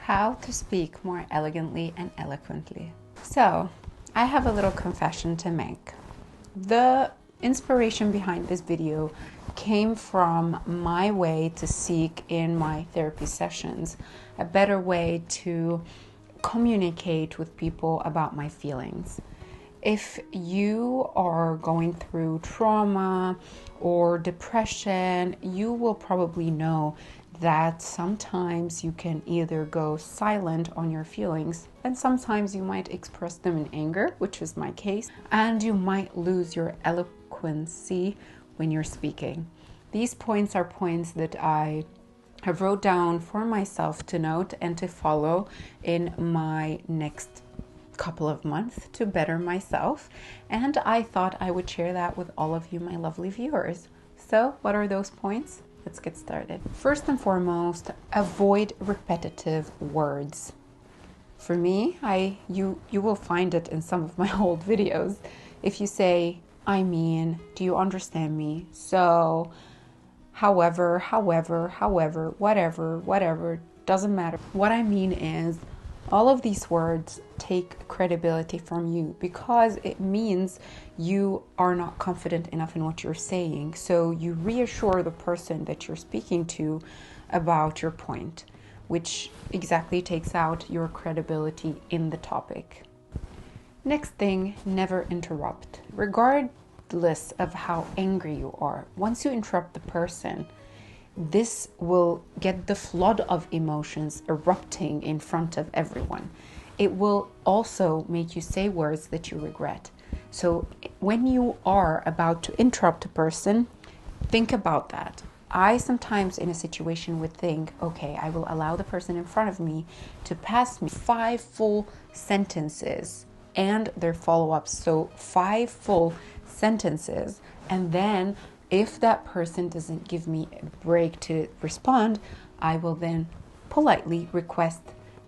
How to speak more elegantly and eloquently. So, I have a little confession to make. The inspiration behind this video came from my way to seek in my therapy sessions a better way to communicate with people about my feelings. If you are going through trauma or depression, you will probably know that sometimes you can either go silent on your feelings, and sometimes you might express them in anger, which is my case, and you might lose your eloquency when you're speaking. These points are points that I have wrote down for myself to note and to follow in my next couple of months to better myself, and I thought I would share that with all of you, my lovely viewers. So what are those points? Let's get started. First and foremost, avoid repetitive words. For me, you will find it in some of my old videos. If you say, I mean, do you understand me? So, however, whatever, doesn't matter. What I mean is, all of these words take credibility from you because it means you are not confident enough in what you're saying. So you reassure the person that you're speaking to about your point, which exactly takes out your credibility in the topic. Next thing, never interrupt. Regardless of how angry you are, once you interrupt the person, this will get the flood of emotions erupting in front of everyone. It will also make you say words that you regret. So when you are about to interrupt a person, think about that. I sometimes in a situation would think, okay, I will allow the person in front of me to pass me 5 full sentences and their follow-ups. So 5 full sentences, and then if that person doesn't give me a break to respond, I will then politely request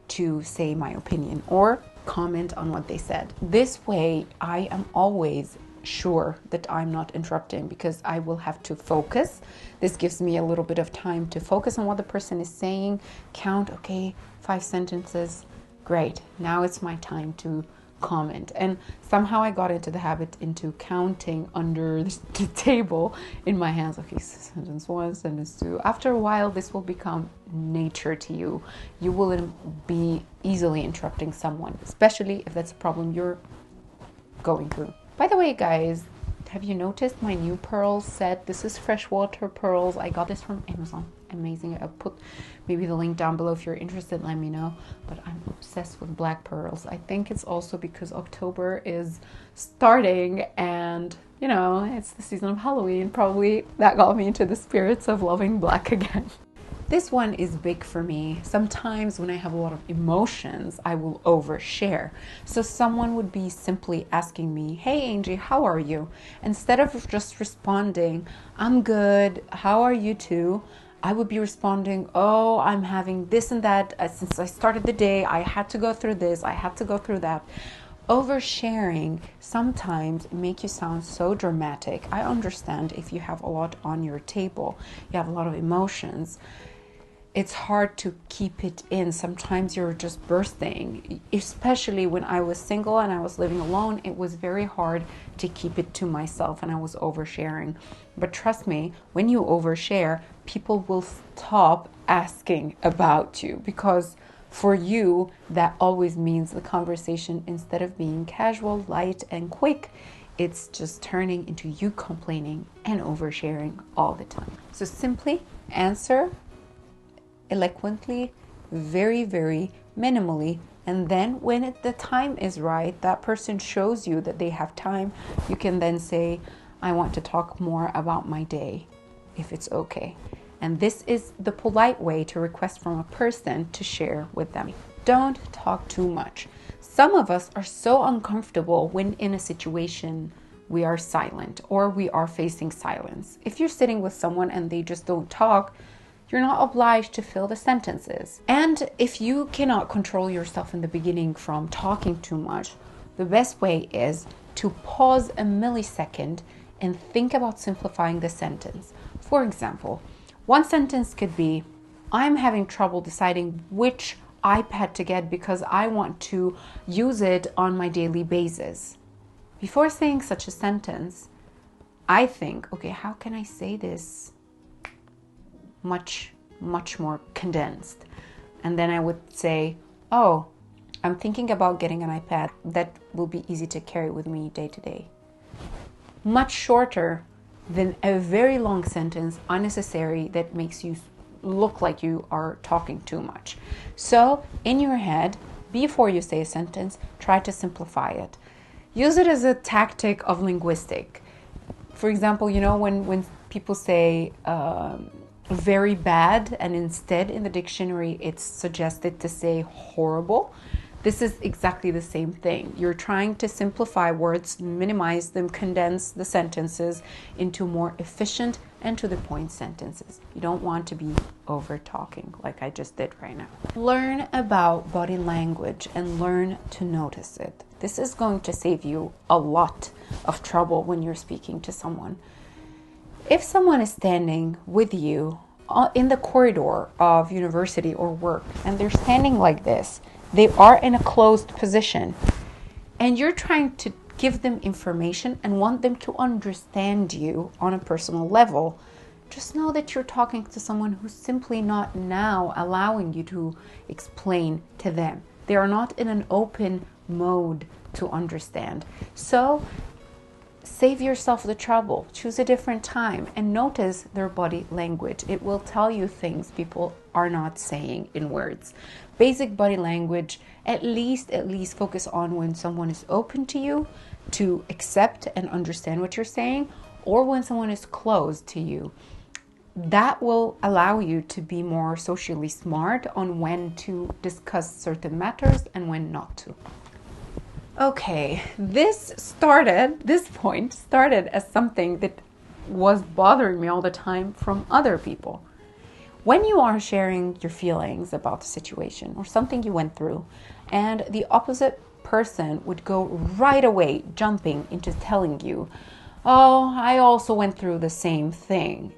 to say my opinion or comment on what they said. This way, I am always sure that I'm not interrupting because I will have to focus. This gives me a little bit of time to focus on what the person is saying, count, okay, 5 sentences, great. Now it's my time to comment. And somehow I got into the habit into counting under the table in my hands. Okay, sentence 1, sentence 2. After a while, this will become nature to you. You will be easily interrupting someone, especially if that's a problem you're going through. By the way, guys, have you noticed my new pearls set? This is freshwater pearls. I got this from Amazon. Amazing. I'll put maybe the link down below if you're interested, let me know. But I'm obsessed with black pearls. I think it's also because October is starting and, you know, it's the season of Halloween. Probably that got me into the spirits of loving black again. This one is big for me. Sometimes when I have a lot of emotions, I will overshare. So someone would be simply asking me, hey Angie, how are you? Instead of just responding, I'm good, how are you too? I would be responding, oh, I'm having this and that. Since I started the day, I had to go through this, I had to go through that. Oversharing sometimes make you sound so dramatic. I understand if you have a lot on your table, you have a lot of emotions. It's hard to keep it in. Sometimes you're just bursting. Especially when I was single and I was living alone, it was very hard to keep it to myself and I was oversharing. But trust me, when you overshare, people will stop asking about you because for you, that always means the conversation, instead of being casual, light, and quick, it's just turning into you complaining and oversharing all the time. So simply answer eloquently, very, very minimally, and then when the time is right, that person shows you that they have time, you can then say, I want to talk more about my day, if it's okay. And this is the polite way to request from a person to share with them. Don't talk too much. Some of us are so uncomfortable when in a situation we are silent or we are facing silence. If you're sitting with someone and they just don't talk, you're not obliged to fill the sentences. And if you cannot control yourself in the beginning from talking too much, the best way is to pause a millisecond and think about simplifying the sentence. For example, one sentence could be, I'm having trouble deciding which iPad to get because I want to use it on my daily basis. Before saying such a sentence, I think, okay, how can I say this much more condensed? And then I would say, oh, I'm thinking about getting an iPad that will be easy to carry with me day to day. Much shorter than a very long sentence, unnecessary, that makes you look like you are talking too much. So in your head, before you say a sentence, try to simplify it. Use it as a tactic of linguistic. For example, when people say very bad, and instead in the dictionary it's suggested to say horrible, this is exactly the same thing. You're trying to simplify words, minimize them, condense the sentences into more efficient and to the point sentences. You don't want to be over talking like I just did right now. Learn about body language and learn to notice it. This is going to save you a lot of trouble when you're speaking to someone. If someone is standing with you in the corridor of university or work and they're standing like this, they are in a closed position, and you're trying to give them information and want them to understand you on a personal level, just know that you're talking to someone who's simply not now allowing you to explain to them. They are not in an open mode to understand. So save yourself the trouble. Choose a different time and notice their body language. It will tell you things people are not saying in words. Basic body language, at least focus on when someone is open to you to accept and understand what you're saying, or when someone is closed to you. That will allow you to be more socially smart on when to discuss certain matters and when not to. Okay, this point started as something that was bothering me all the time from other people. When you are sharing your feelings about the situation or something you went through, and the opposite person would go right away jumping into telling you, oh, I also went through the same thing.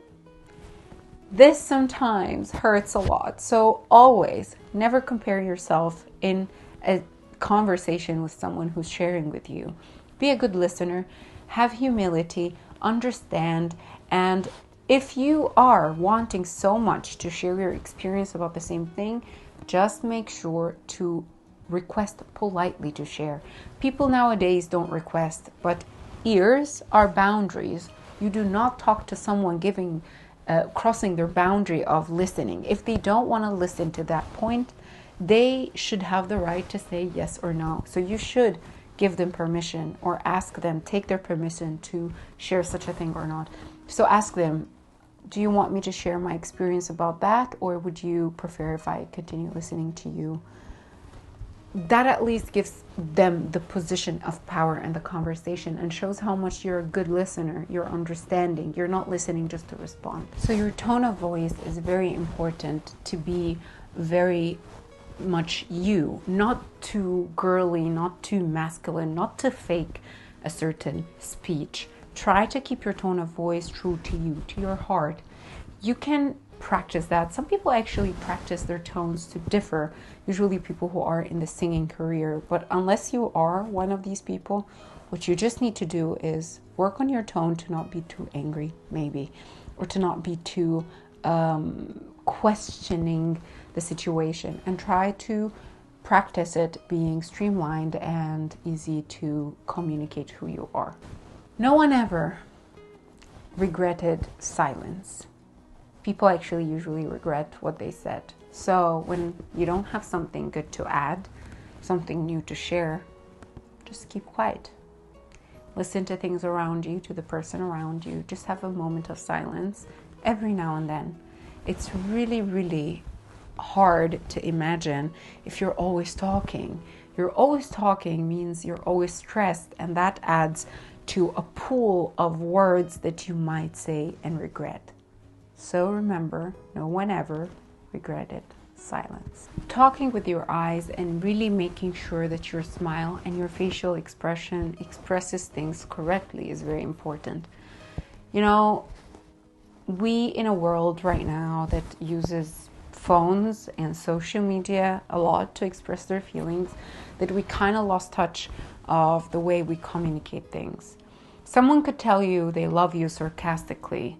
This sometimes hurts a lot. So always never compare yourself in a conversation with someone who's sharing with you. Be a good listener, have humility, understand, and if you are wanting so much to share your experience about the same thing, just make sure to request politely to share. People nowadays don't request, but ears are boundaries. You do not talk to someone crossing their boundary of listening. If they don't want to listen to that point, they should have the right to say yes or no. So you should give them permission or ask them, take their permission to share such a thing or not. So ask them, do you want me to share my experience about that, or would you prefer if I continue listening to you? That at least gives them the position of power in the conversation and shows how much you're a good listener, you're understanding, you're not listening just to respond. So your tone of voice is very important, to be very much you, not too girly, not too masculine, not to fake a certain speech. Try to keep your tone of voice true to you, to your heart. You can practice that. Some people actually practice their tones to differ, usually people who are in the singing career. But unless you are one of these people, what you just need to do is work on your tone to not be too angry, maybe, or to not be too questioning the situation, and try to practice it being streamlined and easy to communicate who you are. No one ever regretted silence. People actually usually regret what they said. So when you don't have something good to add, something new to share, just keep quiet. Listen to things around you, to the person around you. Just have a moment of silence every now and then. It's really, really hard to imagine if you're always talking. You're always talking means you're always stressed, and that adds to a pool of words that you might say and regret. So remember, no one ever regretted silence. Talking with your eyes and really making sure that your smile and your facial expression expresses things correctly is very important. You know, we in a world right now that uses phones and social media a lot to express their feelings that we kind of lost touch of the way we communicate things. Someone could tell you they love you sarcastically.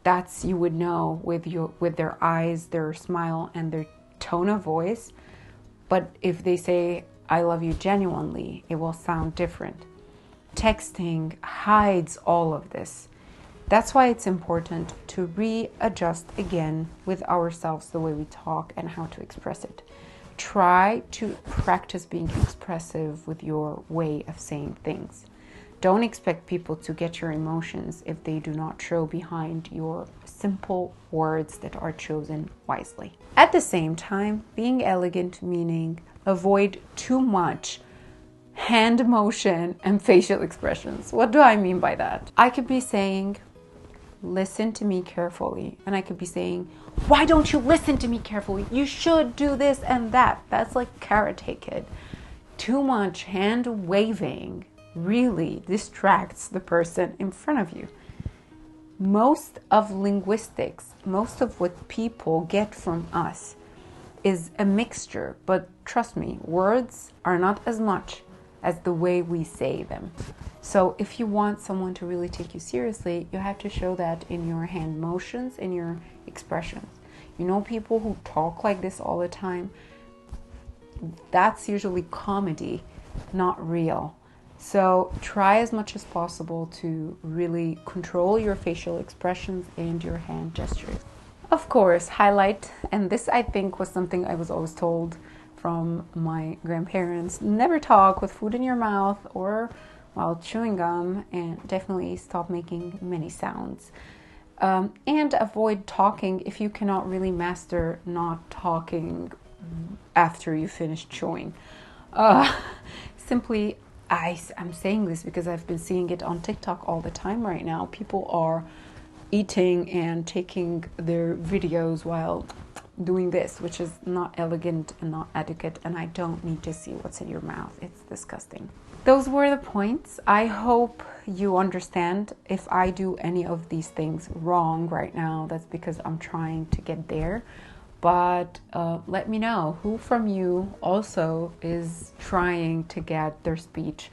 That's, you would know with their eyes, their smile, and their tone of voice. But if they say, I love you genuinely, it will sound different. Texting hides all of this. That's why it's important to readjust again with ourselves the way we talk and how to express it. Try to practice being expressive with your way of saying things. Don't expect people to get your emotions if they do not show behind your simple words that are chosen wisely. At the same time, being elegant meaning avoid too much hand motion and facial expressions. What do I mean by that? I could be saying, listen to me carefully. And I could be saying, why don't you listen to me carefully? You should do this and that. That's like Karate Kid. Too much hand waving really distracts the person in front of you. Most of linguistics, most of what people get from us is a mixture. But trust me, words are not as much as the way we say them. So if you want someone to really take you seriously, you have to show that in your hand motions, in your expressions. You know, people who talk like this all the time, that's usually comedy, not real. So try as much as possible to really control your facial expressions and your hand gestures. Of course, highlight, and this I think was something I was always told from my grandparents, never talk with food in your mouth or while chewing gum, and definitely stop making many sounds. And avoid talking if you cannot really master not talking after you finish chewing. Simply, I'm saying this because I've been seeing it on TikTok all the time right now. People are eating and taking their videos while doing this, which is not elegant and not etiquette, and I don't need to see what's in your mouth. It's disgusting. Those were the points. I hope you understand. If I do any of these things wrong right now, that's because I'm trying to get there. But let me know who from you also is trying to get their speech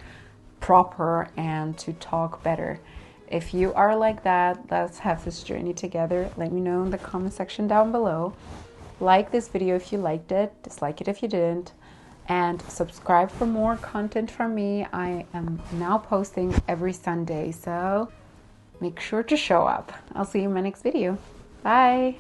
proper and to talk better. If you are like that, let's have this journey together. Let me know in the comment section down below. Like this video if you liked it, dislike it if you didn't, and subscribe for more content from me. I am now posting every Sunday, so make sure to show up. I'll see you in my next video. Bye!